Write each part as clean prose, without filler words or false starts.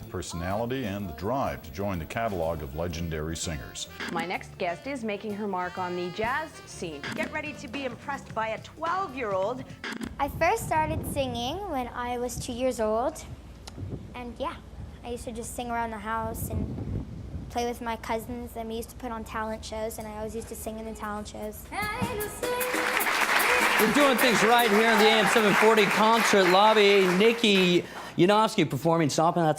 depth, personality, and the drive to join the catalog of legendary singers. My next guest is making her mark on the jazz scene. Get ready to be impressed by a 12-year-old. I first started singing when I was 2 years old. And yeah, I used to just sing around the house and play with my cousins, and we used to put on talent shows, and I always used to sing in the talent shows. We're doing things right here in the AM 740 concert lobby. Nikki Yanofsky performing Stomping at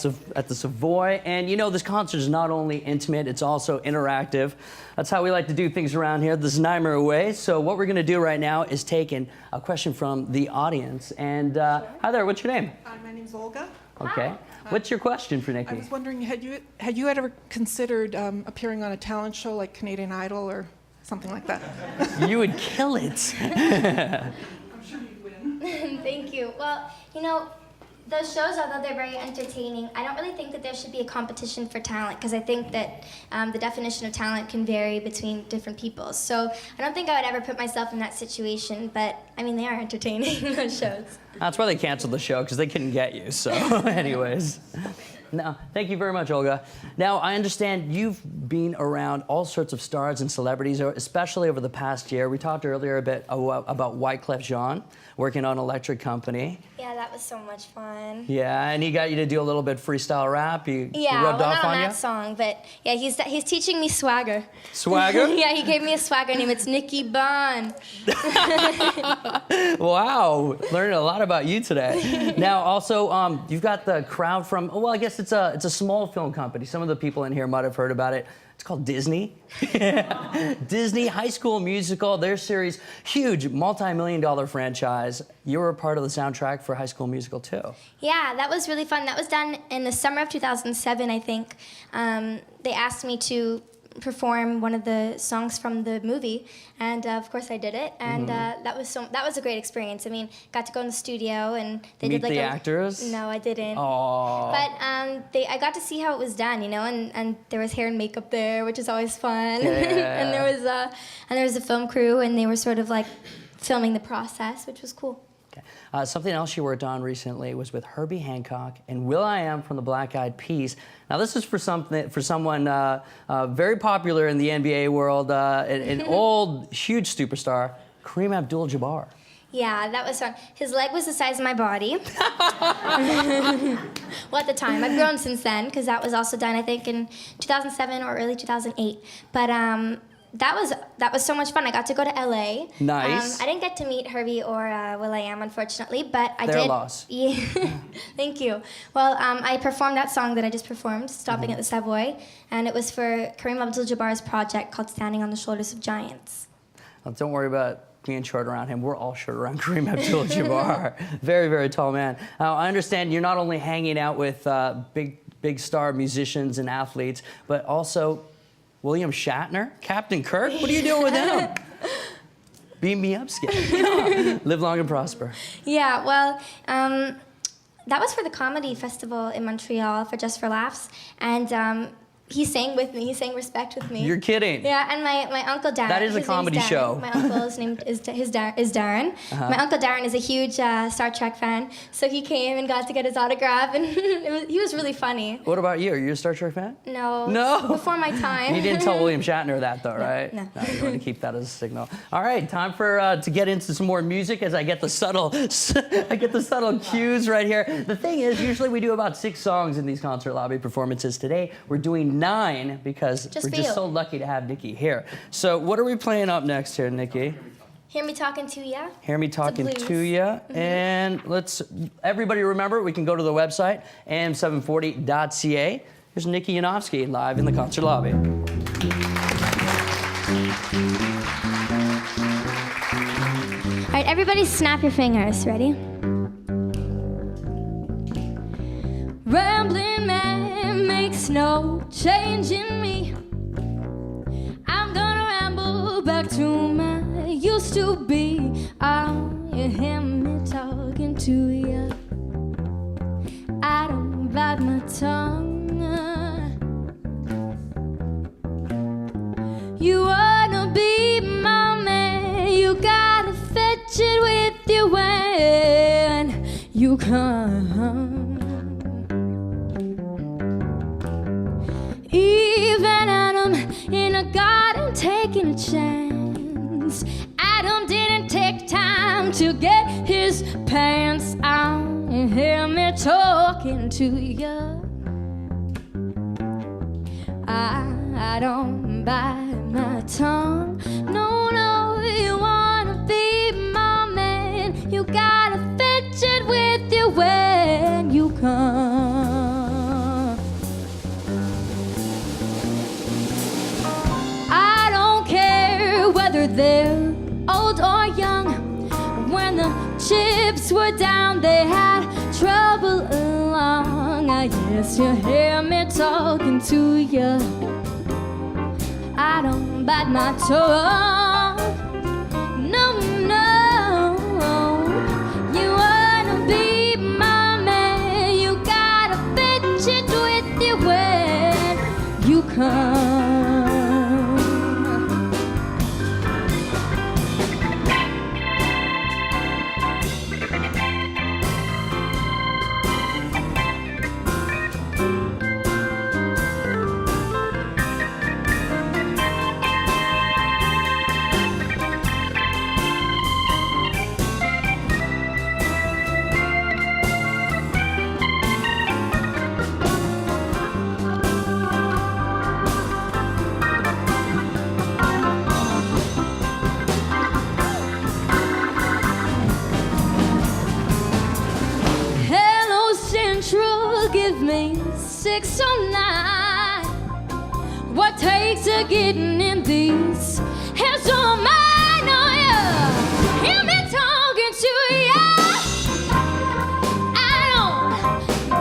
the Savoy. And you know, this concert is not only intimate, it's also interactive. That's how we like to do things around here. This is Nightmare Away. So what we're going to do right now is take a question from the audience. And hi there, what's your name? My name's Olga. Okay. What's your question for Nikki? I was wondering, had you ever considered appearing on a talent show like Canadian Idol or something like that? You would kill it. I'm sure you'd win. Thank you. Well, you know, those shows, although they're very entertaining, I don't really think that there should be a competition for talent, because I think that the definition of talent can vary between different people. So I don't think I would ever put myself in that situation, but I mean, they are entertaining, those shows. That's why they canceled the show, because they couldn't get you. So anyways. No, thank you very much, Olga. Now, I understand you've been around all sorts of stars and celebrities, especially over the past year. We talked earlier a bit about Wyclef Jean, working on Electric Company. Yeah, that was so much fun. Yeah, and he got you to do a little bit freestyle rap. He Yeah, rubbed well, off not on on that you? song, but yeah, he's teaching me swagger. Swagger? Yeah, he gave me a swagger name. It's Nikki Bon. Wow, learning a lot about you today. Now, also, you've got the crowd from, well, I guess it's a small film company. Some of the people in here might have heard about it. It's called Disney. Disney High School Musical, their series, huge multi-million-dollar franchise. You were a part of the soundtrack for High School Musical too. Yeah, that was really fun. That was done in the summer of 2007, I think. They asked me to perform one of the songs from the movie, and of course I did it, and that was a great experience. I mean, got to go in the studio, and they Meet did like the actors? No, I didn't. Aww. But I got to see how it was done, you know, and there was hair and makeup there, which is always fun. Yeah. and there was a film crew, and they were sort of like filming the process, which was cool. Okay. Something else you worked on recently was with Herbie Hancock and will.i.am from the Black Eyed Peas. Now, this is for someone very popular in the NBA world, an old, huge superstar, Kareem Abdul-Jabbar. Yeah, that was fun. His leg was the size of my body. Well, at the time. I've grown since then, because that was also done, I think, in 2007 or early 2008. But that was so much fun. I got to go to LA. Nice. I didn't get to meet Herbie or will.i.am, unfortunately, but I Their did. loss. Yeah. Thank you. Well, I performed that song that I just performed, Stopping at the Savoy, and it was for Kareem Abdul-Jabbar's project called Standing on the Shoulders of Giants. Well, don't worry about being short around him. We're all short around Kareem Abdul-Jabbar. Very, very tall man. Now, I understand you're not only hanging out with big star musicians and athletes, but also William Shatner, Captain Kirk. What are you doing with him? Beam me up, Skip. Live long and prosper. Yeah, well, that was for the comedy festival in Montreal for Just for Laughs, and he sang with me. He sang Respect with me. You're kidding. Yeah, and my uncle Darren. That is a his name's Comedy Darren. show. My uncle's name is Darren. My uncle Darren is a huge Star Trek fan, so he came and got to get his autograph, and he was really funny. What about you? Are you a Star Trek fan? No. No? Before my time. You didn't tell William Shatner that, though, right? No. You want to keep that as a signal. All right, time for to get into some more music as I get the subtle cues right here. The thing is, usually we do about 6 songs in these concert lobby performances. Today, we're doing 9 because we're just so lucky to have Nikki here. So what are we playing up next here, Nikki? Hear Me Talking to Ya. Hear Me Talking to Ya. And everybody remember, we can go to the website, am740.ca. Here's Nikki Yanofsky live in the concert lobby. All right, everybody snap your fingers. Ready? Rambling man makes no change in me. I'm gonna ramble back to my used to be. You hear me talking to ya. I don't bite my tongue. You wanna be my man, you gotta fetch it with you when you come. a garden taking a chance. Adam didn't take time to get his pants on. You hear me talking to you. I don't bite my tongue. No, no, you wanna be my man. You gotta fidget with you when you come. I don't care whether they're old or young. When the chips were down, they had trouble along. I guess you hear me talking to you. I don't bite my tongue. No, no. You wanna be my man. You gotta fidget with you when you come. Give me 6 or 9. What takes to getting in these hands on mine? Oh yeah, hear me talking to ya. I don't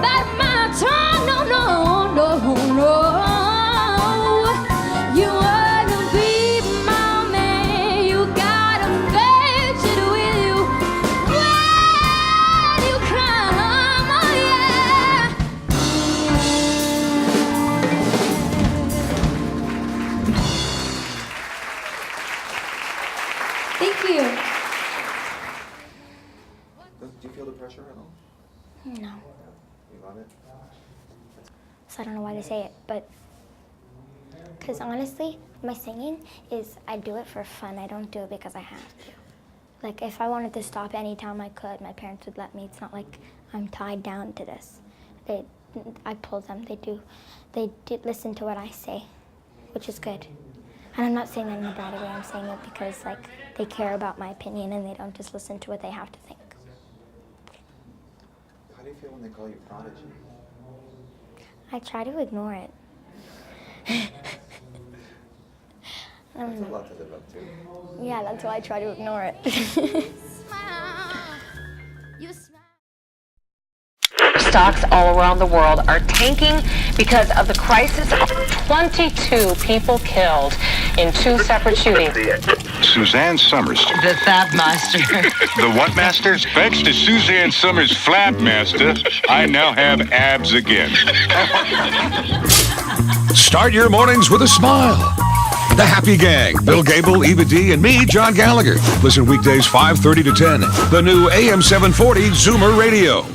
bite my tongue. No, no, no, no. You wanna be my man? You gotta fetch it with you when you come. Oh yeah. Thank you. Do you feel the pressure at all? No. You love it? So I don't know why they say it, but because honestly, my singing is I do it for fun. I don't do it because I have to. Like if I wanted to stop anytime I could, my parents would let me. It's not like I'm tied down to this. I pull them. They do listen to what I say, which is good. And I'm not saying that in a bad way. I'm saying it because like they care about my opinion and they don't just listen to what they have to think. How do you feel when they call you prodigy? I try to ignore it. That's a lot to live up to. Yeah, that's why I try to ignore it. Stocks all around the world are tanking because of the crisis. 22 people killed in 2 separate shootings. Suzanne Summers. The Fab Master. The what master? Thanks to Suzanne Summers' Flab Master, I now have abs again. Start your mornings with a smile. The Happy Gang, Bill Gable, Eva D, and me, John Gallagher. Listen weekdays 5:30 to 10. The new AM 740 Zoomer Radio.